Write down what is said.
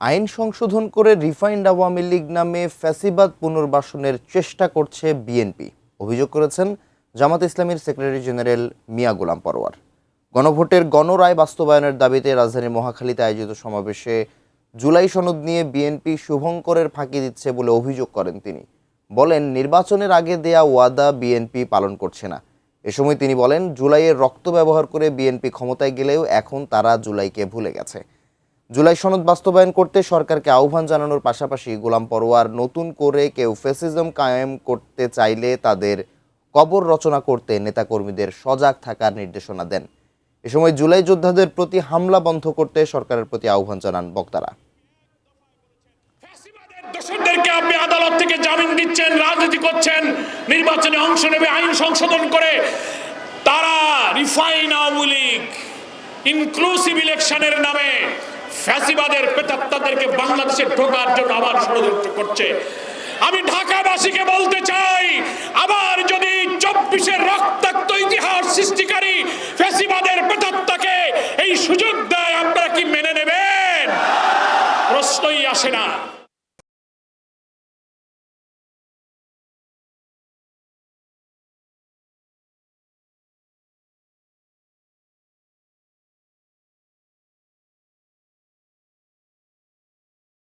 আইন সংশোধন করে রিফাইন্ড আওয়ামী লীগ নামে ফ্যাসিবাদ পুনর্বাসনের চেষ্টা করছে বিএনপি, অভিযোগ করেছেন জামাত ইসলামীর সেক্রেটারি জেনারেল মিয়া গোলাম পরোয়ার। গণভোটের গণরায় বাস্তবায়নের দাবিতে রাজধানীর মহাখালীতে আয়োজিত সমাবেশে জুলাই সনদ নিয়ে বিএনপি শুভঙ্করের ফাঁকি দিচ্ছে বলে অভিযোগ করেন তিনি। বলেন, নির্বাচনের আগে দেয়া ওয়াদা বিএনপি পালন করছে না। এ সময় তিনি বলেন, জুলাইয়ের রক্ত ব্যবহার করে বিএনপি ক্ষমতায় গেলেও এখন তারা জুলাইকে ভুলে গেছে। জুলাই সনদ বাস্তবায়ন করতে সরকারকে আহ্বান জানানোর পাশাপাশি গোলাম পরোয়ার নতুন করে কেউ ফ্যাসিজম কায়েম করতে চাইলে তাদের কবর রচনা করতে নেতাকর্মীদের সজাগ থাকার নির্দেশনা দেন। এ সময় জুলাই যোদ্ধাদের প্রতি হামলা বন্ধ করতে সরকারের প্রতি আহ্বান জানান বক্তারা। দোষরদেরকে আপনি আদালত থেকে জামিন দিচ্ছেন, রাজনীতি করছেন, নির্বাচনে অংশ নেবে আইন সংশোধন করে। তারা রিফাইন আওয়ামী লীগ ইনক্লুসিভ ইলেকশনের নামে ফ্যাসিবাদের প্রেতাত্মাদেরকে বাংলাদেশে ঢোকার জন্য আবার ষড়যন্ত্র করছে। আমি ঢাকাবাসীকে বলতে চাই, আবার যদি 24-এর রক্তাক্ত ইতিহাস সৃষ্টিকারী ফ্যাসিবাদের প্রেতাত্মাকে এই সুযোগ দেয়, আপনারা কি মেনে নেবেন? প্রশ্নই আসে না।